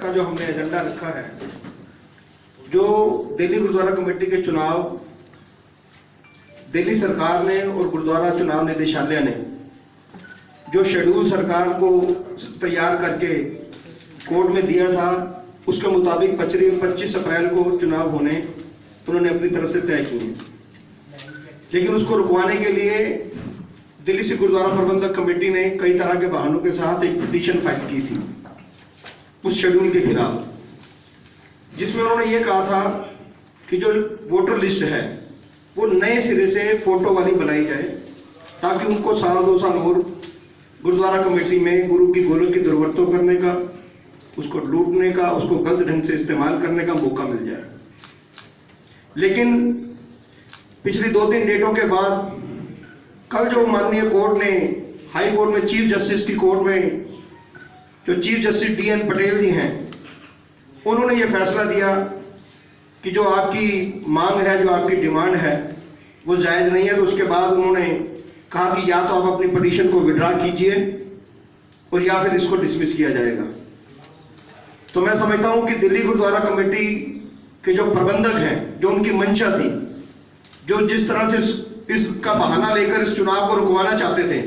का जो हमने एजेंडा रखा है, जो दिल्ली गुरुद्वारा कमेटी के चुनाव दिल्ली सरकार ने और गुरुद्वारा चुनाव निदेशालय ने जो शेड्यूल सरकार को तैयार करके कोर्ट में दिया था, उसके मुताबिक 25 अप्रैल को चुनाव होने उन्होंने अपनी तरफ से तय किए। लेकिन उसको रुकवाने के लिए दिल्ली से गुरुद्वारा प्रबंधक कमेटी ने कई तरह के बहानों के साथ एक पिटीशन फाइल की थी उस शेड्यूल के खिलाफ, जिसमें उन्होंने ये कहा था कि जो वोटर लिस्ट है वो नए सिरे से फोटो वाली बनाई जाए, ताकि उनको साल 2 साल और गुरुद्वारा कमेटी में गुरु की गोलक की दुर्वरतों करने का, उसको लूटने का, उसको गलत ढंग से इस्तेमाल करने का मौका मिल जाए। लेकिन पिछली 2-3 डेटों के बाद कल जो माननीय कोर्ट ने, हाई कोर्ट में चीफ जस्टिस की कोर्ट में जो चीफ जस्टिस DN पटेल जी हैं, उन्होंने ये फैसला दिया कि जो आपकी मांग है, जो आपकी डिमांड है वो जायज़ नहीं है। तो उसके बाद उन्होंने कहा कि या तो आप अपनी पिटीशन को विड्रा कीजिए और या फिर इसको डिसमिस किया जाएगा। तो मैं समझता हूं कि दिल्ली गुरुद्वारा कमेटी के जो प्रबंधक हैं, जो उनकी मंशा थी, जो जिस तरह से इसका बहाना लेकर इस चुनाव को रुकवाना चाहते थे,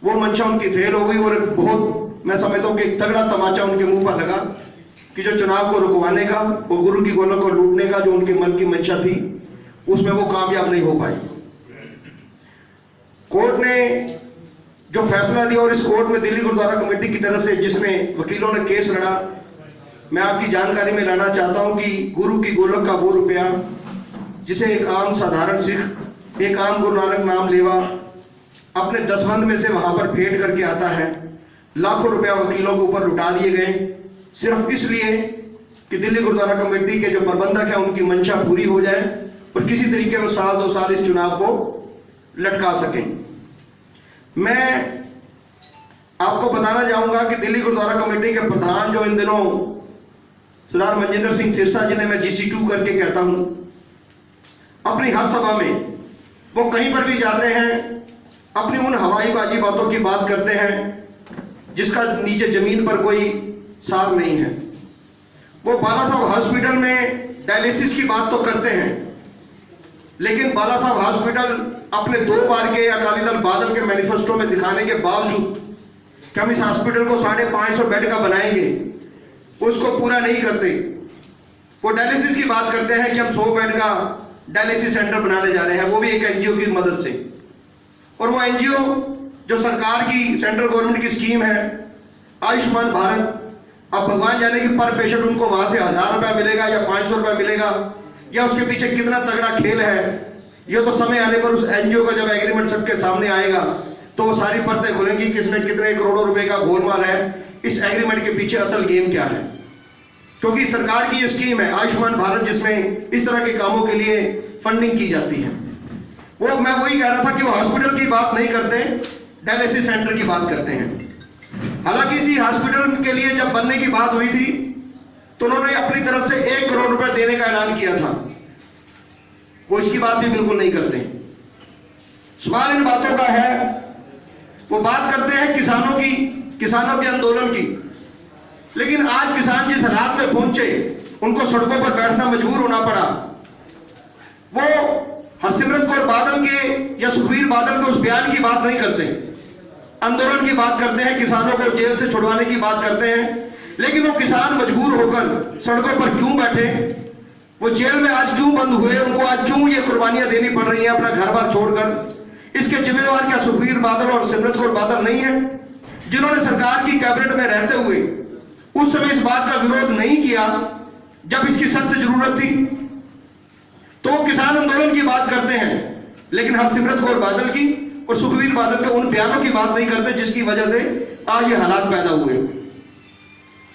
वो मंशा उनकी फेल हो गई। और बहुत मैं समझता हूं कि एक तगड़ा तमाचा उनके मुंह पर लगा कि जो चुनाव को रुकवाने का और गुरु की गोलक को लूटने का जो उनके मन की मंशा थी, उसमें वो कामयाब नहीं हो पाई। कोर्ट ने जो फैसला दिया, और इस कोर्ट में दिल्ली गुरुद्वारा कमेटी की तरफ से जिसने वकीलों ने केस लड़ा, मैं आपकी जानकारी में लाना चाहता हूं कि गुरु की गोलक का वो रुपया जिसे एक आम साधारण सिख, एक आम गुरु नानक नाम लेवा अपने दसबंद में से वहां पर फेंट करके आता है, लाखों रुपया वकीलों के ऊपर लुटा दिए गए, सिर्फ इसलिए कि दिल्ली गुरुद्वारा कमेटी के जो प्रबंधक हैं उनकी मंशा पूरी हो जाए और किसी तरीके से साल 2 साल इस चुनाव को लटका सकें। मैं आपको बताना चाहूंगा कि दिल्ली गुरुद्वारा कमेटी के प्रधान जो इन दिनों सरदार मनजिंदर सिंह सिरसा, जिन्हें मैं GC2 करके कहता हूं, अपनी हर सभा में वो कहीं पर भी जाते हैं, अपनी उन हवाईबाजी बातों की बात करते हैं जिसका नीचे जमीन पर कोई सार नहीं है। वो बाला साहब हॉस्पिटल में डायलिसिस की बात तो करते हैं, लेकिन बाला साहब हॉस्पिटल अपने 2 बार के अकाली दल बादल के मैनिफेस्टो में दिखाने के बावजूद कि हम इस हॉस्पिटल को 550 बेड का बनाएंगे, उसको पूरा नहीं करते। वो डायलिसिस की बात करते हैं कि हम 100 बेड का डायलिसिस सेंटर बनाने जा रहे हैं, वो भी एक NGO की मदद से। और वो NGO जो सरकार की, सेंट्रल गवर्नमेंट की स्कीम है आयुष्मान भारत, अब भगवान जाने कि पर पेशेंट उनको वहां से 1000 रुपया मिलेगा या 500 रुपया मिलेगा, या उसके पीछे कितना तगड़ा खेल है, ये तो समय आने पर उस NGO का जब एग्रीमेंट सबके सामने आएगा तो वो सारी परतें खुलेंगी, किसमें कितने करोड़ों रुपए का गोलमाल है, इस एग्रीमेंट के पीछे असल गेम क्या है। क्योंकि सरकार की ये स्कीम है आयुष्मान भारत, जिसमें इस तरह के कामों के लिए फंडिंग की जाती है। वो मैं वही कह रहा था कि वो हॉस्पिटल की बात नहीं करते, डायलिसिस सेंटर की बात करते हैं। हालांकि इसी हॉस्पिटल के लिए जब बनने की बात हुई थी तो उन्होंने अपनी तरफ से 1 करोड़ रुपए देने का ऐलान किया था, वो इसकी बात भी बिल्कुल नहीं करते। सवाल इन बातों का है, वो बात करते हैं किसानों की, किसानों के आंदोलन की, लेकिन आज किसान जिस हालात में पहुंचे, उनको सड़कों पर बैठना मजबूर होना पड़ा, वो हरसिमरत कौर बादल के या सुखबीर बादल के उस बयान की बात नहीं करते, आंदोलन की बात करते हैं, किसानों को जेल से छुड़वाने की बात करते हैं। लेकिन वो किसान मजबूर होकर सड़कों पर क्यों बैठे, वो जेल में आज क्यों बंद हुए, उनको आज क्यों ये कुर्बानियां देनी पड़ रही हैं अपना घर बार छोड़कर, इसके जिम्मेवार क्या सुखबीर बादल और सिमरत कौर बादल नहीं है, जिन्होंने सरकार की कैबिनेट में रहते हुए उस समय इस बात का विरोध नहीं किया जब इसकी सख्त जरूरत थी। तो वो किसान आंदोलन की बात करते हैं, लेकिन हरसिमरत कौर बादल की और सुखबीर बादल के उन बयानों की बात नहीं करते जिसकी वजह से आज ये हालात पैदा हुए।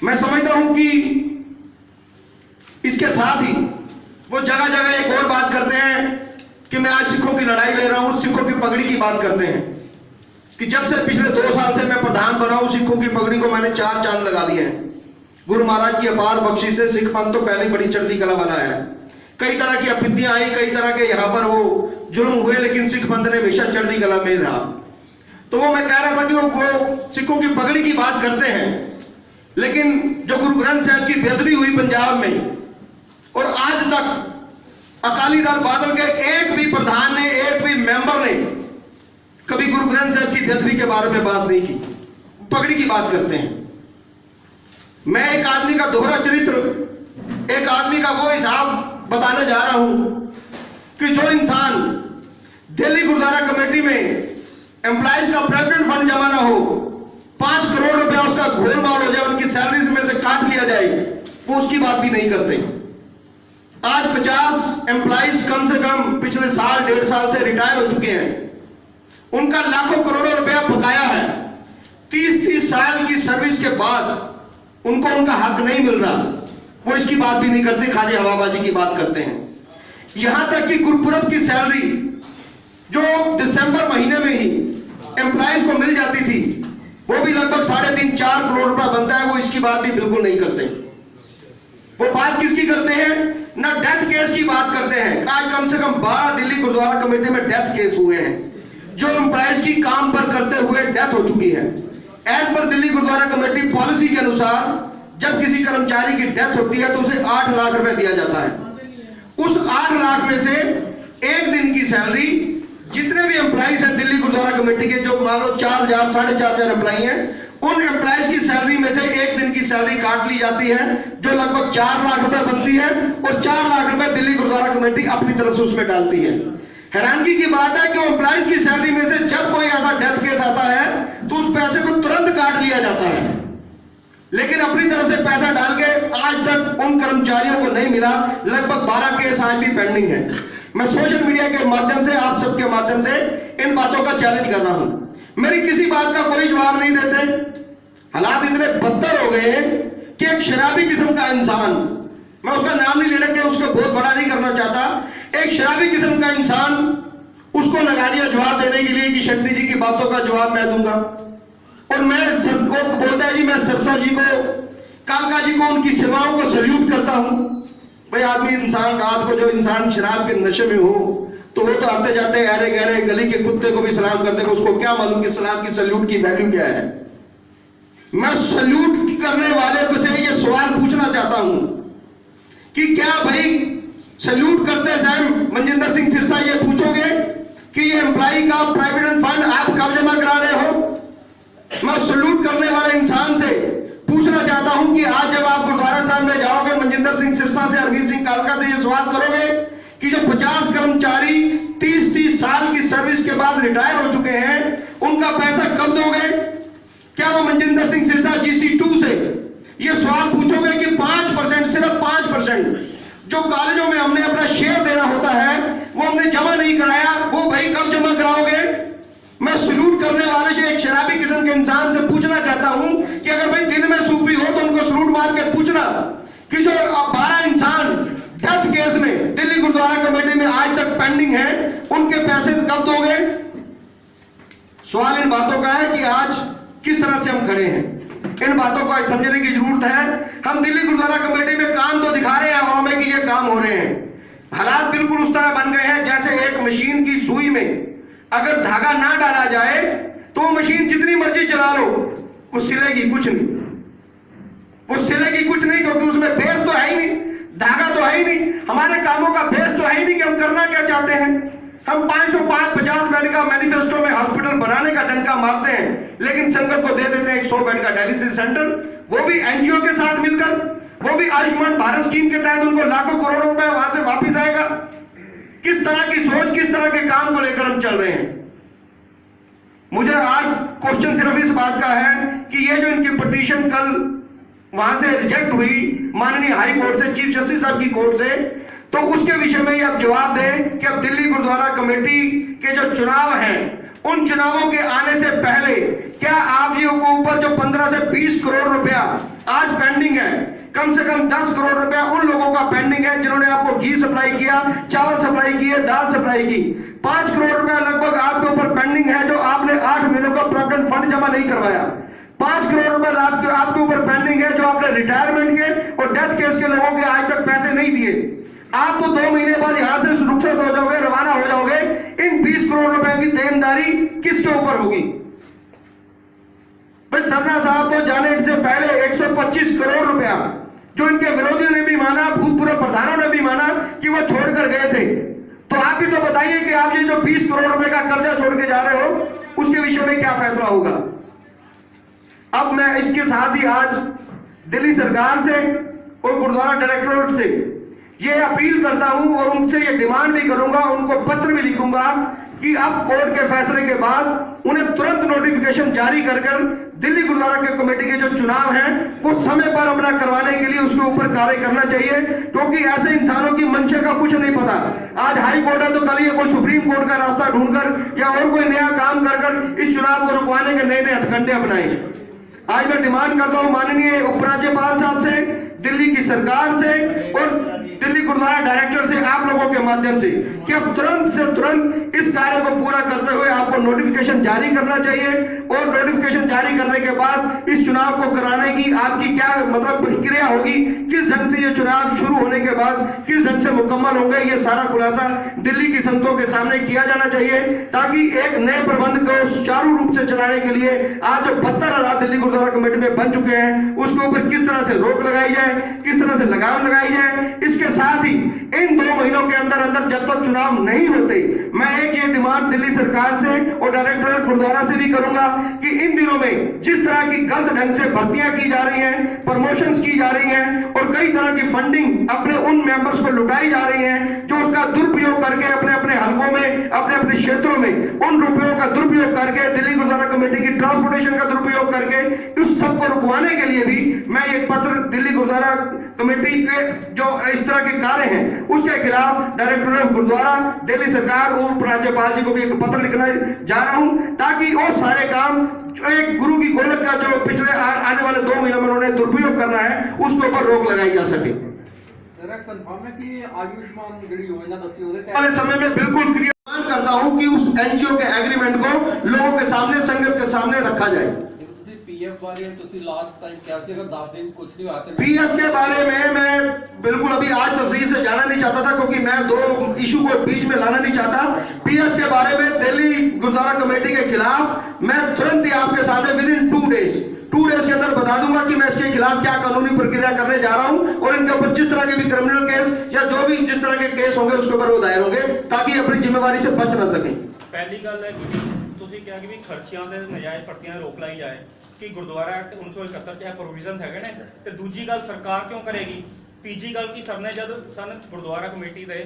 मैं समझता हूं कि इसके साथ ही वो जगह जगह एक और बात करते हैं कि मैं आज सिखों की लड़ाई ले रहा हूं, सिखों की पगड़ी की बात करते हैं कि जब से पिछले 2 साल से मैं प्रधान बना हूं, सिखों की पगड़ी को मैंने 4 चांद लगा दिए हैं। गुरु महाराज की अपार बख्शिश से सिख पंथ तो पहले ही बड़ी चढ़ती कला वाला है। कई तरह की आपत्तियां आई, कई तरह के यहाँ पर वो जुल्म हुए, लेकिन सिख पंथ ने हमेशा चढ़ती कला में रहा। तो वो मैं कह रहा था कि वो सिखों की पगड़ी की बात करते हैं, लेकिन जो गुरु ग्रंथ साहब की बेअदबी हुई पंजाब में, और आज तक अकाली दल बादल के एक भी प्रधान ने, एक भी मेंबर ने कभी गुरु ग्रंथ साहब की बेअदबी के बारे में बात नहीं की, पगड़ी की बात करते हैं। मैं एक आदमी का दोहरा चरित्र, एक आदमी का वो हिसाब बताने जा रहा हूं कि जो इंसान दिल्ली गुरुद्वारा कमेटी में एम्प्लॉइज का प्रोविडेंट फंड जमा ना हो, 5 करोड़ रुपया उसका गोलमाल हो जाए, उनकी सैलरी में से काट लिया जाए, वो उसकी बात भी नहीं करते। आज 50 एम्प्लॉइज कम से कम पिछले साल 1.5 साल से रिटायर हो चुके हैं, उनका लाखों करोड़ों रुपया बकाया है। 30-30 साल की सर्विस के बाद उनको उनका हक नहीं मिल रहा, वो इसकी बात भी नहीं करते, खाली हवाबाजी की बात करते हैं। यहां तक कि गुरपुरब की सैलरी जो दिसंबर महीने में ही एम्प्लॉइज को मिल जाती थी, वो भी लगभग 3.5-4 करोड़ रुपया बनता है, वो इसकी बात भी बिल्कुल नहीं करते। वो बात किसकी करते हैं? ना डेथ केस की बात करते हैं। आज कम से कम 12 दिल्ली गुरुद्वारा कमेटी में डेथ केस हुए हैं, जो एम्प्लॉइज की काम पर करते हुए डेथ हो चुकी है। As per Delhi gurdwara committee policy के अनुसार जब किसी कर्मचारी की डेथ होती है तो उसे 8 लाख रुपए दिया जाता है। उस 8 लाख में से एक दिन की सैलरी जितने भी एम्प्लॉइज हैं दिल्ली गुरुद्वारा कमेटी के, जो मान लो 4,000 4,500 एम्प्लॉई हैं, उन एम्प्लॉइज की सैलरी में से एक दिन की सैलरी काट ली जाती है, जो लगभग 4 लाख रुपए बनती है, और 4 लाख रुपए दिल्ली गुरुद्वारा कमेटी अपनी तरफ से उसमें डालती है। हैरानगी की बात है कि एम्प्लॉइज की सैलरी में से जब कोई ऐसा डेथ केस आता है तो उस पैसे को तुरंत काट लिया जाता है, लेकिन अपनी तरफ से पैसा डाल के आज तक उन कर्मचारियों को नहीं मिला। लगभग 12 केस आज भी पेंडिंग है। मैं सोशल मीडिया के माध्यम से, आप सबके माध्यम से इन बातों का चैलेंज कर रहा हूं। मेरी किसी बात का कोई जवाब नहीं देते। हालात इतने बदतर हो गए कि एक शराबी किस्म का इंसान, मैं उसका नाम नहीं लेना कि उसको बहुत बड़ा नहीं करना चाहता, एक शराबी किस्म का इंसान, उसको लगा दिया जवाब देने के लिए कि शेट्टी जी की बातों का जवाब मैं दूंगा। और मैं सबको बोलता है जी, मैं सिरसा जी को, कालका जी को, उनकी सेवाओं को सल्यूट करता हूं। भाई आदमी इंसान, रात को जो इंसान शराब के नशे में हो तो वो तो आते जाते अरे गहरे गली के कुत्ते को भी सलाम करते हैं, उसको क्या मालूम कि सलाम की, सल्यूट की वैल्यू क्या है। मैं सल्यूट करने वाले को से ये सवाल पूछना चाहता हूं कि क्या भाई सल्यूट करते समय मनजिंदर सिंह सिरसा ये पूछोगे कि ये एम्प्लॉई का प्रोविडेंट फंड आप कब जमा करा रहे हो? मैं सल्यूट करने वाले इंसान से पूछना चाहता हूं कि आज जब आप गुरुद्वारा साहब में जाओगे, मनजिंदर सिंह सिरसा से, हरमीत सिंह कालका से ये सवाल करोगे कि जो 50 कर्मचारी 30-30 साल की सर्विस के बाद रिटायर हो चुके हैं, उनका पैसा कब दोगे? क्या वो मनजिंदर सिंह सिरसा GC2 से ये सवाल पूछोगे कि 5%, सिर्फ 5% जो कॉलेजों में हमने अपना शेयर देना होता है वो हमने जमा नहीं कराया, वो भाई कब जमा कराओगे? मैं सल्यूट करने वाले जो एक शराबी किस्म के इंसान से पूछना चाहता हूं कि अगर भाई दिन में सूफी हो तो उनको सल्यूट मार के पूछना कि जो 12 इंसान डेथ केस में दिल्ली गुरुद्वारा कमेटी में आज तक पेंडिंग है, उनके पैसे कब दोगे? सवाल इन बातों का है कि आज किस तरह से हम खड़े हैं। इन बातों को समझने की जरूरत है। हम दिल्ली गुरुद्वारा कमेटी में काम तो दिखा रहे हैं आवाम में कि ये काम हो रहे हैं, हालात बिल्कुल उस तरह बन गए हैं जैसे एक मशीन की सुई में अगर धागा ना डाला जाए तो वो मशीन जितनी मर्जी चला लो वो सिलेगी कुछ नहीं, वो सिलेगी कुछ नहीं, क्योंकि उसमें बेस तो है ही नहीं, धागा तो है ही नहीं, हमारे कामों का बेस तो है ही नहीं कि हम करना क्या चाहते हैं। हम 550 बेड का मैनिफेस्टो में हॉस्पिटल बनाने का डंका मारते हैं, लेकिन संगत को दे देते हैं 100 बेड का डायलिसिस सेंटर, वो भी एनजीओ के साथ मिलकर, वो भी आयुष्मान भारत स्कीम के तहत उनको लाखों करोड़ों रुपए वहां से वापिस आएगा। किस तरह की सोच, किस तरह के काम को लेकर हम चल रहे हैं? मुझे आज क्वेश्चन सिर्फ इस बात का है कि ये जो इनकी पिटीशन कल वहां से रिजेक्ट हुई माननीय हाई कोर्ट से, चीफ जस्टिस साहब की कोर्ट से, तो उसके विषय में ये आप जवाब दें कि अब दिल्ली गुरुद्वारा कमेटी के जो चुनाव हैं, उन चुनावों के आने से पहले क्या आप ये ऊपर जो 15 से 20 करोड़ रुपया आज पेंडिंग है, कम से कम 10 करोड़ रुपया उन लोगों का पेंडिंग है जिन्होंने आपको घी सप्लाई किया, चावल सप्लाई किए, दाल सप्लाई की, 5 करोड़ रुपया लगभग आपके ऊपर पेंडिंग है जो आपने 8 महीनों का प्रोविडेंट फंड जमा नहीं करवाया। 5 करोड़ रुपए आपके ऊपर पेंडिंग है जो आपने रिटायरमेंट के और डेथ केस के लोगों के आज तक पैसे नहीं दिए। आप तो 2 महीने बाद यहां से सुरक्षित हो जाओगे, रवाना हो जाओगे। इन 20 करोड़ रुपए की देनदारी किसके ऊपर होगी? भाई सरना साहब तो जाने से पहले 125 करोड़ रुपया जो इनके विरोधियों ने भी माना, भूतपूर्व प्रधानों ने भी माना कि वो छोड़कर गए थे। तो आप भी तो बताइए कि आप ये जो 20 करोड़ रुपए का कर्जा छोड़ के जा रहे हो उसके विषय में क्या फैसला होगा। अब मैं इसके साथ ही आज दिल्ली सरकार से और गुरुद्वारा डायरेक्टोरेट से ये अपील करता हूं और उनसे ये डिमांड भी करूंगा, उनको पत्र भी लिखूंगा कि अब कोर्ट के फैसले के बाद उन्हें तुरंत नोटिफिकेशन जारी कर दिल्ली गुरुद्वारा के कमेटी के जो चुनाव हैं वो समय पर अपना करवाने के लिए उसके ऊपर कार्य करना चाहिए, क्योंकि ऐसे इंसानों की मंशा का कुछ नहीं पता। आज हाई कोर्ट है तो कल ये कोई सुप्रीम कोर्ट का रास्ता ढूंढकर या और कोई नया काम कर इस चुनाव को रुकवाने के नए नए हथकंडे अपनाए। आज मैं डिमांड करता हूं माननीय उपराज्यपाल साहब से, दिल्ली की सरकार से और दिल्ली गुरुद्वारा डायरेक्टर से, आप लोगों के माध्यम से कि अब तुरंत से तुरंत इस कार्य को पूरा करते हुए आपको नोटिफिकेशन जारी करना चाहिए और नोटिफिकेशन जारी करने के बाद इस चुनाव को कराने की आपकी क्या मतलब प्रक्रिया होगी, किस ढंग से ये चुनाव शुरू होने के बाद किस ढंग से मुकम्मल होंगे, ये सारा खुलासा दिल्ली की संतों के सामने किया जाना चाहिए, ताकि एक नए प्रबंध को सुचारू रूप से चलाने के लिए आज जो 72 हालात दिल्ली गुरुद्वारा कमेटी में बन चुके हैं उसके ऊपर किस तरह से रोक लगाई जाए, किस तरह से लगाम लगाई जाए। इसके साथ ही इन 2 महीनों के अंदर अंदर जब तक चुनाव नहीं होते, मैं एक ये डिमांड दिल्ली सरकार से और डायरेक्टोरेट गुरुद्वारा से भी करूंगा कि इन दिनों में जिस तरह की गलत ढंग से भर्तियां की जा रही हैं, प्रमोशंस की जा रही हैं और कई तरह की फंडिंग अपने उन मेंबर्स को लुटाई जा रही है जो उसका दुरुपयोग करके अपने अपने हलकों में, अपने अपने क्षेत्रों में उन रुपयों का दुरुपयोग करके, दिल्ली गुरुद्वारा कमेटी की ट्रांसपोर्टेशन का दुरुपयोग करके उस सबको रुकवाने के लिए भी मैं एक पत्र दिल्ली गुरुद्वारा कमेटी के जो इस तरह के कार्य हैं उसके खिलाफ डायरेक्टोरेट गुरुद्वारा, दिल्ली सरकार और उपराज्यपाल जी को भी एक पत्र लिखना जा रहा हूं, ताकि और सारे काम जो एक गुरु की गोलक का जो पिछले आने वाले 2 महीनों में उन्होंने दुरुपयोग करना है उसके ऊपर रोक लगाई जा सके। सर कंफर्म है कि आयुष्मान ਜਿਹੜੀ योजना दसी ਉਹਦੇ वाले समय में बिल्कुल क्रियान्वयन करता हूं कि उस एनजीओ के एग्रीमेंट को लोगों के सामने, संगत के सामने रखा जाए। पीएफ बारे में ਤੁਸੀਂ लास्ट टाइम कैसे अगर 10 दिन कुछ नहीं आते पीएफ के बारे में मैं बिल्कुल अभी आज तफसील से जाना नहीं चाहता था, क्योंकि मैं 2 इशू को बीच में लाना नहीं चाहता। पीएफ के बारे में दिल्ली गुरुद्वारा कमेटी के खिलाफ मैं तुरंत ही आपके सामने विद इन 2 डेज के अंदर बता दूंगा कि मैं इसके खिलाफ क्या कानूनी प्रक्रिया करने जा रहा हूं और इनके ऊपर जिस तरह के भी क्रिमिनल केस या जो भी जिस तरह के केस होंगे उसके ऊपर वो दायर होंगे, ताकि अपनी जिम्मेवारी से बच ना सके। पहली गल है कि ਤੁਸੀਂ ਕਿਹਾ ਕਿ ਵੀ ਖਰਚਿਆਂ ਦੇ ਨਜਾਇਜ਼ ਭਰਤੀਆਂ ਰੋਕ ਲਾਈ ਜਾਏ ਕਿ ਗੁਰਦੁਆਰਾ ਐਕਟ 1971 ਚ ਇਹ ਪ੍ਰੋਵੀਜ਼ਨਸ ਹੈਗੇ ਨੇ, ਤੇ ਦੂਜੀ ਗੱਲ ਸਰਕਾਰ ਕਿਉਂ ਕਰੇਗੀ, ਤੀਜੀ ਗੱਲ ਕਿ ਸਰ ਨੇ ਜਦ ਸਨ ਗੁਰਦੁਆਰਾ ਕਮੇਟੀ ਦੇ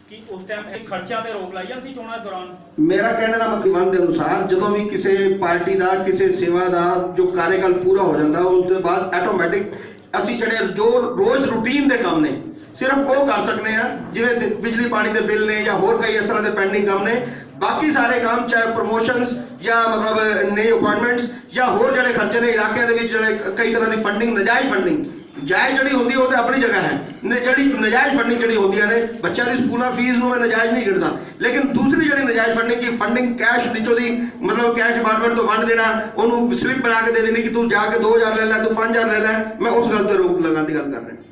ਕਿ ਉਸ ਟਾਈਮ ਇਹ ਖਰਚਿਆਂ ਤੇ ਰੋਕ ਲਾਈ ਜਾਂਦੀ ਚੋਣਾਂ ਦੌਰਾਨ। मेरा कहने का मतलब के अनुसार ਜਦੋਂ ਵੀ ਕਿਸੇ ਪਾਰਟੀ ਦਾ ਕਿਸੇ ਸੇਵਾ ਦਾ ਜੋ ਕਾਰਜਕਾਲ ਪੂਰਾ ਹੋ ਜਾਂਦਾ ਉਸ ਤੋਂ ਬਾਅਦ ਆਟੋਮੈਟਿਕ ਅਸੀਂ ਜਿਹੜੇ ਜੋ ਰੋਜ਼ ਰੂਟੀਨ ਦੇ ਕੰਮ ਨੇ ਸਿਰਫ ਉਹ ਕਰ ਸਕਨੇ ਆ, ਜਿਵੇਂ ਬਿਜਲੀ ਪਾਣੀ ਦੇ ਬਿੱਲ ਨੇ ਜਾਂ ਹੋਰ ਕਈ ਇਸ ਤਰ੍ਹਾਂ ਦੇ ਪੈਂਡਿੰਗ ਕੰਮ ਨੇ। बाकी सारे काम चाहे प्रमोशंस या मतलब नए अपॉइंटमेंट्स या होर ਜਿਹੜੇ ਖਰਚੇ ਨੇ ਇਲਾਕੇ ਦੇ ਵਿੱਚ ਜਿਹੜੇ ਕਈ ਤਰ੍ਹਾਂ ਦੀ ਫੰਡਿੰਗ, ਨਜਾਇਜ਼ ਫੰਡਿੰਗ, ਜਾਇਜ਼ ਜਿਹੜੀ ਹੁੰਦੀ ਉਹ ਤੇ ਆਪਣੀ ਜਗ੍ਹਾ ਹੈ, ਜਿਹੜੀ ਨਜਾਇਜ਼ ਫੰਡਿੰਗ ਜਿਹੜੀ ਹੁੰਦੀਆਂ ਨੇ ਬੱਚਿਆਂ ਦੀ ਸਕੂਲਾਂ ਫੀਸ ਨੂੰ ਮੈਂ ਨਜਾਇਜ਼ ਨਹੀਂ ਗਿਣਦਾ, ਲੇਕਿਨ ਦੂਸਰੀ ਜਿਹੜੀ ਨਜਾਇਜ਼ ਫੰਡਿੰਗ ਕੀ ਫੰਡਿੰਗ ਕੈਸ਼ ਵਿੱਚੋਂ ਦੀ ਮਤਲਬ ਕੈਸ਼ ਡਿਪਾਰਟਮੈਂਟ ਤੋਂ ਵੰਡ ਦੇਣਾ, ਉਹਨੂੰ ਸਲਿੱਪ ਬਣਾ ਕੇ ਦੇ ਦੇਣੀ ਕਿ ਤੂੰ ਜਾ ਕੇ 2000 ਲੈ ਲੈ, ਤੂੰ 5000 ਲੈ ਲੈ, ਮੈਂ ਉਸ ਗੱਲ ਤੇ ਰੋਕ ਲਗਾਉਣ ਦੀ ਗੱਲ ਕਰ ਰਿਹਾ।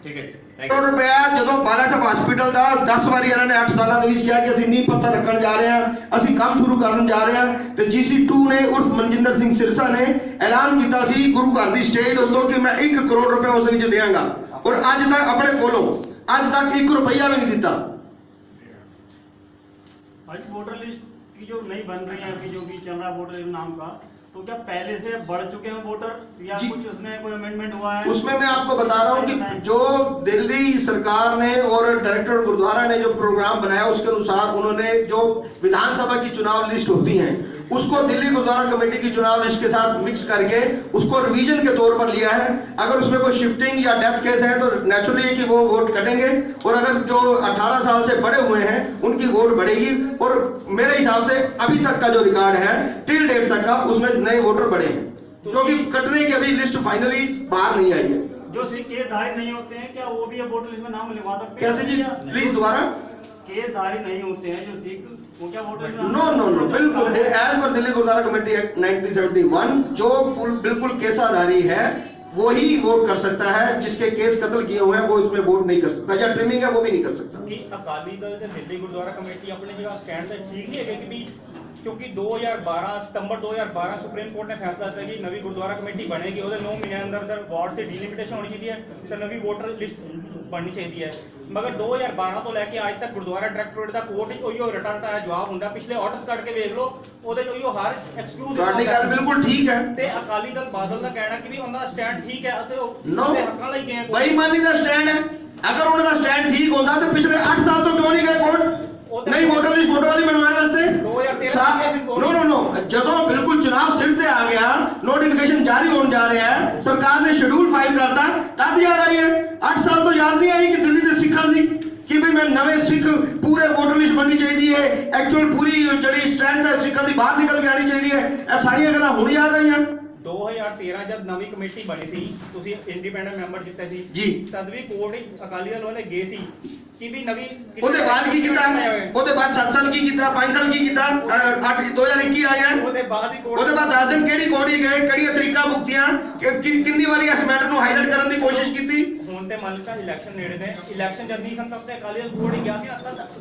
ਠੀਕ ਹੈ। ਕਰੋੜ ਰੁਪਇਆ ਜਦੋਂ ਬਾਲਾ ਸਾਹਿਬ ਹਸਪੀਟਲ ਦਾ 10 ਵਾਰੀ ਇਹਨਾਂ ਨੇ 8 ਸਾਲਾਂ ਦੇ ਵਿੱਚ ਕਿਹਾ ਕਿ ਅਸੀਂ ਨੀਂਹ ਪੱਥਰ ਰੱਖਣ ਜਾ ਰਹੇ ਹਾਂ, ਅਸੀਂ ਕੰਮ ਸ਼ੁਰੂ ਕਰਨ ਜਾ ਰਹੇ ਹਾਂ, ਤੇ GC2 ਨੇ ਉਰਫ ਮਨਜਿੰਦਰ ਸਿੰਘ ਸਿਰਸਾ ਨੇ ਐਲਾਨ ਕੀਤਾ ਸੀ ਗੁਰੂ ਘਰ ਦੀ ਸਟੇਜ ਤੋਂ ਕਿ ਮੈਂ 1 ਕਰੋੜ ਰੁਪਏ ਉਸ ਵਿੱਚ ਦੇਵਾਂਗਾ, ਔਰ ਅੱਜ ਤੱਕ ਆਪਣੇ ਕੋਲੋਂ ਅੱਜ ਤੱਕ 1 रुपया भी नहीं ਦਿੱਤਾ। आज वोटर लिस्ट की जो नई बन रही है अभी जो भी चल रहा वोटर नाम का, तो क्या पहले से बढ़ चुके हैं वोटर या कुछ उसमें कोई अमेंडमेंट हुआ है? उसमें मैं आपको बता रहा हूं कि जो दिल्ली सरकार ने और डायरेक्टर गुरुद्वारा ने जो प्रोग्राम बनाया उसके अनुसार उन्होंने जो विधानसभा की चुनाव लिस्ट होती है उसको दिल्ली गुरुद्वारा कमेटी की चुनाव लिस्ट के साथ मिक्स करके उसको रिवीजन के तौर पर लिया है। अगर उसमें कोई शिफ्टिंग या डेथ केस है तो नेचुरली कि वो वोट कटेंगे, और अगर जो 18 साल से बड़े हुए हैं उनकी वोट बढ़ेगी, और मेरे हिसाब से अभी तक का जो रिकॉर्ड है टिल डेट तक का उसमें नए वोटर बढ़े हैं, क्योंकि कटने की अभी लिस्ट फाइनली बाहर नहीं आई है। जो केसधारी नहीं होते हैं क्या वो भी वोटर लिस्ट में नाम लिखवा सकते हैं? कैसे जी, प्लीज दोबारा। केसधारी नहीं होते हैं जो सिख, वो क्या वोटर नो नो नो बिल्कुल as per Delhi gurdwara committee act 1971 जो बिल्कुल केसाधारी है वही वोट कर सकता है, जिसके केस कत्ल किए हुए हैं वो इसमें वोट नहीं कर सकता, या ट्रिमिंग है वो भी नहीं कर सकता। कि अकाली दल ਤੇ ਦਿੱਲੀ ਗੁਰਦੁਆਰਾ ਕਮੇਟੀ ਆਪਣੀ ਜਗ੍ਹਾ ਸਟੈਂਡ ਤੇ ਠੀਕ ਨਹੀਂ ਹੈਗੇ ਕਿ ਵੀ ਕਿਉਂਕਿ 2012 ਸਤੰਬਰ 2012 ਸੁਪਰੀਮ ਕੋਰਟ ਨੇ ਫੈਸਲਾ ਕੀਤਾ ਕਿ ਨਵੀਂ ਗੁਰਦੁਆਰਾ ਕਮੇਟੀ ਬਣੇਗੀ, ਉਹਦੇ 9 ਮਹੀਨਿਆਂ ਅੰਦਰ ਵਾਰਡ ਤੇ ਡੀਲਿਮਿਟੇਸ਼ਨ ਹੋਣੀ ਚਾਹੀਦੀ ਹੈ ਤੇ ਨਵੀਂ ਵੋਟਰ ਲਿਸਟ ਬਣਨੀ ਚਾਹੀਦੀ ਹੈ। ਮਗਰ 2012 ਤੋਂ ਲੈ ਕੇ ਅੱਜ ਤੱਕ ਗੁਰਦੁਆਰਾ ਡਾਇਰੈਕਟੋਰੇਟ ਦਾ ਕੋਰਟ ਵਿੱਚ ਉਹੀਓ ਰਿਟਰਨ ਆਇਆ ਜਵਾਬ ਹੁੰਦਾ। ਪਿਛਲੇ ਆਰਡਰਸ ਕੱਢ ਕੇ ਵੇਖ ਲਓ, ਉਹਦੇ 'ਚ ਉਹੀਓ ਹਰ ਐਕਸਕਿਊਜ਼ ਤੁਹਾਡੀ ਗੱਲ ਬਿਲਕੁਲ ਠੀਕ ਹੈ। ਤੇ ਅਕਾਲੀ ਦਲ ਬਾਦਲ ਦਾ ਕਹਿਣਾ ਕਿ ਵੀ ਉਹਨਾਂ ਦਾ ਸਟੈਂਡ ਠੀਕ ਹੈ, ਅਸੀਂ No, ਉਹਦੇ ਹੱਕਾਂ ਲਈ ਗਏ ਹਾਂ। ਬੇਈਮਾਨੀ ਦਾ ਸਟੈਂਡ ਹੈ। ਅਗਰ ਉਹਨਾਂ ਦਾ ਸਟੈਂਡ ਠੀਕ ਹੁੰਦਾ ਤਾਂ ਪਿਛਲੇ 8 ਸਾਲ ਤੋਂ ਕਿਉਂ ਨਹੀਂ ਗਏ ਕੋਰਟ? ਨਹੀਂ ਵੋਟਰ ਲਿਸਟ ਫੋਟੋ ਵਾਲੀ ਬਣਵਾਉਣ ਵਾਸਤੇ 2013 ਨੋ ਜਦੋਂ ਬਿਲਕੁਲ ਚੁਣਾਵ ਸਿਰ ਤੇ ਆ ਗਿਆ, ਨੋਟੀਫਿਕੇਸ਼ਨ ਜਾਰੀ ਹੋਣ ਜਾ ਰਿਹਾ ਹੈ, ਸਰਕਾਰ ਨੇ ਸ਼ਡਿਊਲ ਫਾਈਲ ਕਰਤਾ, ਤਦ ਯਾਦ ਆਈ ਹੈ। 8 ਸਾਲ ਤੋਂ ਯਾਦ ਨਹੀਂ ਆਈ ਕਿ ਦਿੱਲੀ ਦੇ ਸਿੱਖਾਂ ਦੀ ਕਿ ਵੀ ਮੈਂ ਨਵੇਂ ਸਿੱਖ ਪੂਰੇ ਵੋਟਰ ਲਿਸਟ ਬਣਨੀ ਚਾਹੀਦੀ ਹੈ, ਐਕਚੁਅਲ ਪੂਰੀ ਜਿਹੜੀ ਸਟਰੈਂਥ ਹੈ ਸਿੱਖਾਂ ਦੀ ਬਾਹਰ ਨਿਕਲ ਕੇ ਆਣੀ ਚਾਹੀਦੀ ਹੈ। ਇਹ ਸਾਰੀਆਂ ਗੱਲਾਂ ਹੁਣ ਯਾਦ ਆਈਆਂ। 2013 ਜਦ ਨਵੀਂ ਕਮੇਟੀ ਬਣੀ ਸੀ, ਤੁਸੀਂ ਇੰਡੀਪੈਂਡੈਂਟ ਮੈਂਬਰ ਜਿੱਤੇ ਸੀ ਜੀ। ਤਦ ਵੀ ਕੋਰਟ ਅਕਾਲੀ ਦਲ ਵਾਲੇ ਗਏ ਸੀ ਕਿ ਵੀ ਨਵੀਂ ਉਹਦੇ ਬਾਅਦ ਕੀ ਕੀਤਾ? ਉਹਦੇ ਬਾਅਦ 7 ਸਾਲ ਕੀ ਕੀਤਾ, 5 ਸਾਲ ਕੀ ਕੀਤਾ, 2021 ਆ ਗਿਆ। ਉਹਦੇ ਬਾਅਦ ਹੀ ਕੋਰਟ ਉਹਦੇ ਬਾਅਦ ਆਜ਼ਮ ਕਿਹੜੀ ਕੋੜੀ ਗਏ, ਕਿਹੜੀਆਂ ਤਰੀਕਾ ਭੁਗਤੀਆਂ, ਕਿੰਨੀ ਵਾਰੀ ਇਸ ਮੈਟਰ ਨੂੰ ਹਾਈਲਾਈਟ ਕਰਨ ਦੀ ਕੋਸ਼ਿਸ਼ ਕੀਤੀ। ਹੁਣ ਤੇ ਮੰਨ ਲਓ ਇਲੈਕਸ਼ਨ ਨੇੜੇ ਨੇ, ਇਲੈਕਸ਼ਨ ਜਦ ਨਹੀਂ ਸੰਤਪ ਤੇ ਅਕਾਲੀ ਦਲ ਕੋਰਟ ਹੀ ਗਿਆ ਸੀ।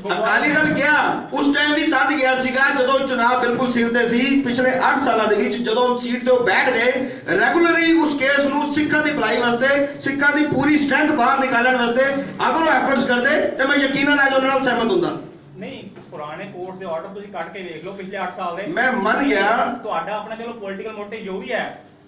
ਅਕਾਲੀ ਦਲ ਗਿਆ ਉਸ ਟਾਈਮ ਵੀ ਤਦ ਗਿਆ ਸੀਗਾ ਜਦੋਂ ਚੁਣਾਵ ਬਿਲਕੁਲ ਸਿਰ ਤੇ ਸੀ। ਪਿਛਲੇ 8 ਸਾਲਾਂ ਦੇ ਵਿੱਚ ਜਦੋਂ ਸੀਟ ਤੇ ਉਹ ਬੈਠ ਗਏ, ਰੈਗੂਲਰਲੀ ਉਸ ਕੇਸ ਨੂੰ ਸਿੱਖਾਂ ਦੀ ਭਲਾਈ ਵਾਸਤੇ, ਸਿੱਖਾਂ ਦੀ ਪੂਰੀ ਸਟਰੈਂਥ ਬਾਹਰ ਨਿਕਾਲਣ ਵਾਸਤੇ ਅਗਰ ਉਹ ਐਫਰਟਸ ਕਰਦੇ ਤੇ ਮੈਂ ਯਕੀਨਨ ਅੱਜ ਉਹਨਾਂ ਨਾਲ ਸਹਿਮਤ ਹੁੰਦਾ। ਨਹੀਂ, ਪੁਰਾਣੇ ਕੋਰਟ ਦੇ ਆਰਡਰ ਤੁਸੀਂ ਕੱਢ ਕੇ ਵੇਖ ਲਓ ਪਿਛਲੇ 8 ਸਾਲ ਦੇ। ਮੈਂ ਮੰਨ ਗਿਆ ਤੁਹਾਡਾ ਆਪਣਾ ਚਲੋ ਪੋਲੀਟੀਕਲ ਮੋਟਿਵ ਜੋ ਵੀ ਹੈ,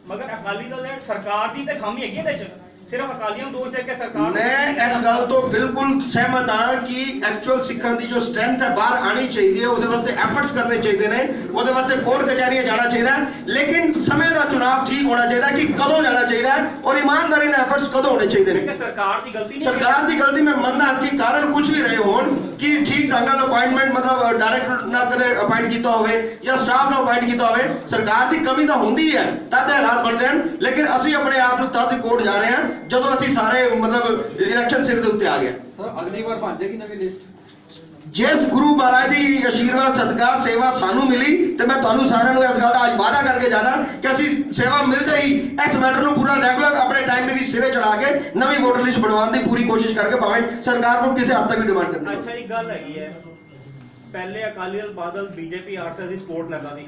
ਮਗਰ ਅਕਾਲੀ ਦਲ ਦੇ ਸਰਕਾਰ ਦੀ ਤੇ ਖਾਮੀ ਹੈਗੀ ਇਹਦੇ ਚ। ਸਿਰਫ ਅਕਾਲੀਆਂ ਨੂੰ ਦੋਸ਼ ਦੇ ਕੇ ਸਰਕਾਰ ਮੈਂ ਇਸ ਗੱਲ ਤੋਂ ਬਿਲਕੁਲ ਸਹਿਮਤ ਹਾਂ ਕਿ ਐਕਚੁਅਲ ਸਿੱਖਾਂ ਦੀ ਜੋ ਸਟਰੈਂਥ ਹੈ ਬਾਹਰ ਆਣੀ ਚਾਹੀਦੀ ਹੈ, ਉਹਦੇ ਵਾਸਤੇ ਐਫਰਟਸ ਕਰਨੇ ਚਾਹੀਦੇ ਨੇ, ਉਹਦੇ ਵਾਸਤੇ ਕੋਰਟ ਕਚਹਿਰੀਆਂ ਜਾਣਾ ਚਾਹੀਦਾ, ਲੇਕਿਨ ਸਮੇਂ ਦਾ ਚੁਣਾਵ ਠੀਕ ਹੋਣਾ ਚਾਹੀਦਾ ਕਿ ਕਦੋਂ ਜਾਣਾ ਚਾਹੀਦਾ ਔਰ ਇਮਾਨਦਾਰੀ ਨਾਲ ਐਫਰਟਸ ਕਦੋਂ ਹੋਣੇ ਚਾਹੀਦੇ ਨੇ। ਸਰਕਾਰ ਦੀ ਗਲਤੀ ਨਹੀਂ, ਸਰਕਾਰ ਦੀ ਗਲਤੀ ਮੈਂ ਮੰਨਦਾ ਕਿ ਕਾਰਨ ਕੁਝ ਵੀ ਰਹੇ ਹੋਣ ਕਿ ਠੀਕ ਢੰਗ ਨਾਲ ਅਪਾਇੰਟਮੈਂਟ ਮਤਲਬ ਡਾਇਰੈਕਟਰ ਨਾਲ ਕਦੇ ਅਪਾਇੰਟ ਕੀਤਾ ਹੋਵੇ ਜਾਂ ਸਟਾਫ ਨਾਲ ਅਪਾਇੰਟ ਕੀਤਾ ਹੋਵੇ, ਸਰਕਾਰ ਦੀ ਕਮੀ ਤਾਂ ਹੁੰਦੀ ਹੈ, ਤਦ ਹਾਲਾਤ ਬਣਦੇ ਹਨ। ਲੇਕਿਨ ਅਸੀਂ ਆਪਣੇ ਆਪ ਨੂੰ ਤਦ ਕੋਰਟ ਜਾ ਰਹੇ ਹਾਂ ਜਦੋਂ ਅਸੀਂ ਸਾਰੇ ਮਤਲਬ ਇਲੈਕਸ਼ਨ ਸਿਰ ਦੇ ਉੱਤੇ ਆ ਗਏ। ਸਰ ਅਗਲੀ ਵਾਰ ਬਣ ਜਾਏਗੀ ਨਵੀਂ ਲਿਸਟ? ਜਿਸ ਗੁਰੂ ਮਹਾਰਾਜ ਦੀ ਆਸ਼ੀਰਵਾਦ ਸਦਕਾ ਸੇਵਾ ਸਾਨੂੰ ਮਿਲੀ ਤੇ ਮੈਂ ਤੁਹਾਨੂੰ ਸਾਰਿਆਂ ਨੂੰ ਇਸ ਗੱਲ ਦਾ ਅੱਜ ਵਾਅਦਾ ਕਰਕੇ ਜਾਣਾ ਕਿ ਅਸੀਂ ਸੇਵਾ ਮਿਲਦੇ ਹੀ ਇਸ ਮੈਟਰ ਨੂੰ ਪੂਰਾ ਰੈਗੂਲਰ ਆਪਣੇ ਟਾਈਮ ਦੇ ਵਿੱਚ ਸਿਰੇ ਚੜਾ ਕੇ ਨਵੀਂ ਵੋਟਰ ਲਿਸਟ ਬਣਵਾਉਣ ਦੀ ਪੂਰੀ ਕੋਸ਼ਿਸ਼ ਕਰਕੇ ਭਾਵੇਂ ਸਰਕਾਰ ਨੂੰ ਕਿਸੇ ਹੱਦ ਤੱਕ ਵੀ ਡਿਮਾਂਡ ਕਰਨੀ। ਅੱਛਾ, ਇੱਕ ਗੱਲ ਹੈਗੀ ਹੈ, ਪਹਿਲੇ ਅਕਾਲੀ ਦਲ ਬਾਦਲ ਬੀਜੇਪੀ ਆਰਐਸਐਸ ਦੀ ਸਪੋਰਟ ਲੈਂਦਾ ਸੀ,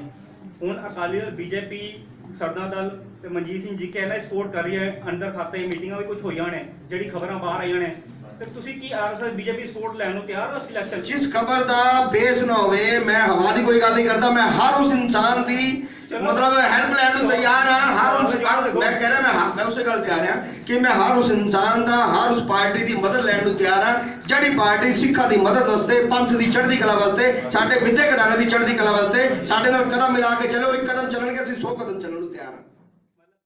ਹੁਣ ਅਕਾਲੀ ਦਲ ਬੀਜੇਪੀ ਸਰਦਾ ਦਲ ਤੇ ਮਨਜੀਤ ਸਿੰਘ ਜੀ ਕੇ ਇਹਨਾਂ ਸਪੋਰਟ ਕਰ ਰਹੀ ਹੈ। ਅੰਦਰ ਖਾਤੇ ਮੀਟਿੰਗਾਂ ਵੀ ਕੁਝ ਹੋਈਆਂ ਨੇ, ਜਿਹੜੀ ਖਬਰਾਂ ਬਾਹਰ ਆਈਆਂ ਨੇ, ਤੇ ਤੁਸੀਂ ਕੀ ਆਰਐਸਐਸ ਬੀਜੇਪੀ ਸਪੋਰਟ ਲੈਣ ਨੂੰ ਤਿਆਰ ਹੋ ਇਲੈਕਸ਼ਨ? ਜਿਸ ਖਬਰ ਦਾ ਬੇਸ ਨਾ ਹੋਵੇ, ਮੈਂ ਹਵਾ ਦੀ ਕੋਈ ਗੱਲ ਨਹੀਂ ਕਰਦਾ, ਮੈਂ ਹਰ ਉਸ ਇਨਸਾਨ ਦੀ ਮਤਲਬ ਹੈਲਪ ਲੈਣ ਨੂੰ ਤਿਆਰ ਹਾਂ। ਹਰ ਉਸ ਮੈਂ ਕਹਿ ਰਿਹਾ ਮੈਂ ਉਸੇ ਗੱਲ ਤਿਆਰ ਹਾਂ ਕਿ ਮੈਂ ਹਰ ਉਸ ਇਨਸਾਨ ਦਾ, ਹਰ ਉਸ ਪਾਰਟੀ ਦੀ ਮਦਦ ਲੈਣ ਨੂੰ ਤਿਆਰ ਹਾਂ ਜਿਹੜੀ ਪਾਰਟੀ ਸਿੱਖਾਂ ਦੀ ਮਦਦ ਵਾਸਤੇ, ਪੰਥ ਦੀ ਚੜ੍ਹਦੀ ਕਲਾ ਵਾਸਤੇ, ਸਾਡੇ ਵਿਦਿਅਕ ਅਦਾਰਿਆਂ ਦੀ ਚੜ੍ਹਦੀ ਕਲਾ ਵਾਸਤੇ ਸਾਡੇ ਨਾਲ ਕਦਮ ਮਿਲਾ ਕੇ ਚਲੋ। ਇੱਕ ਕਦਮ ਚੱਲਣਗੇ, ਅਸੀਂ 100 ਕਦਮ ਚੱਲਣ ਨੂੰ ਤਿਆਰ ਹਾਂ।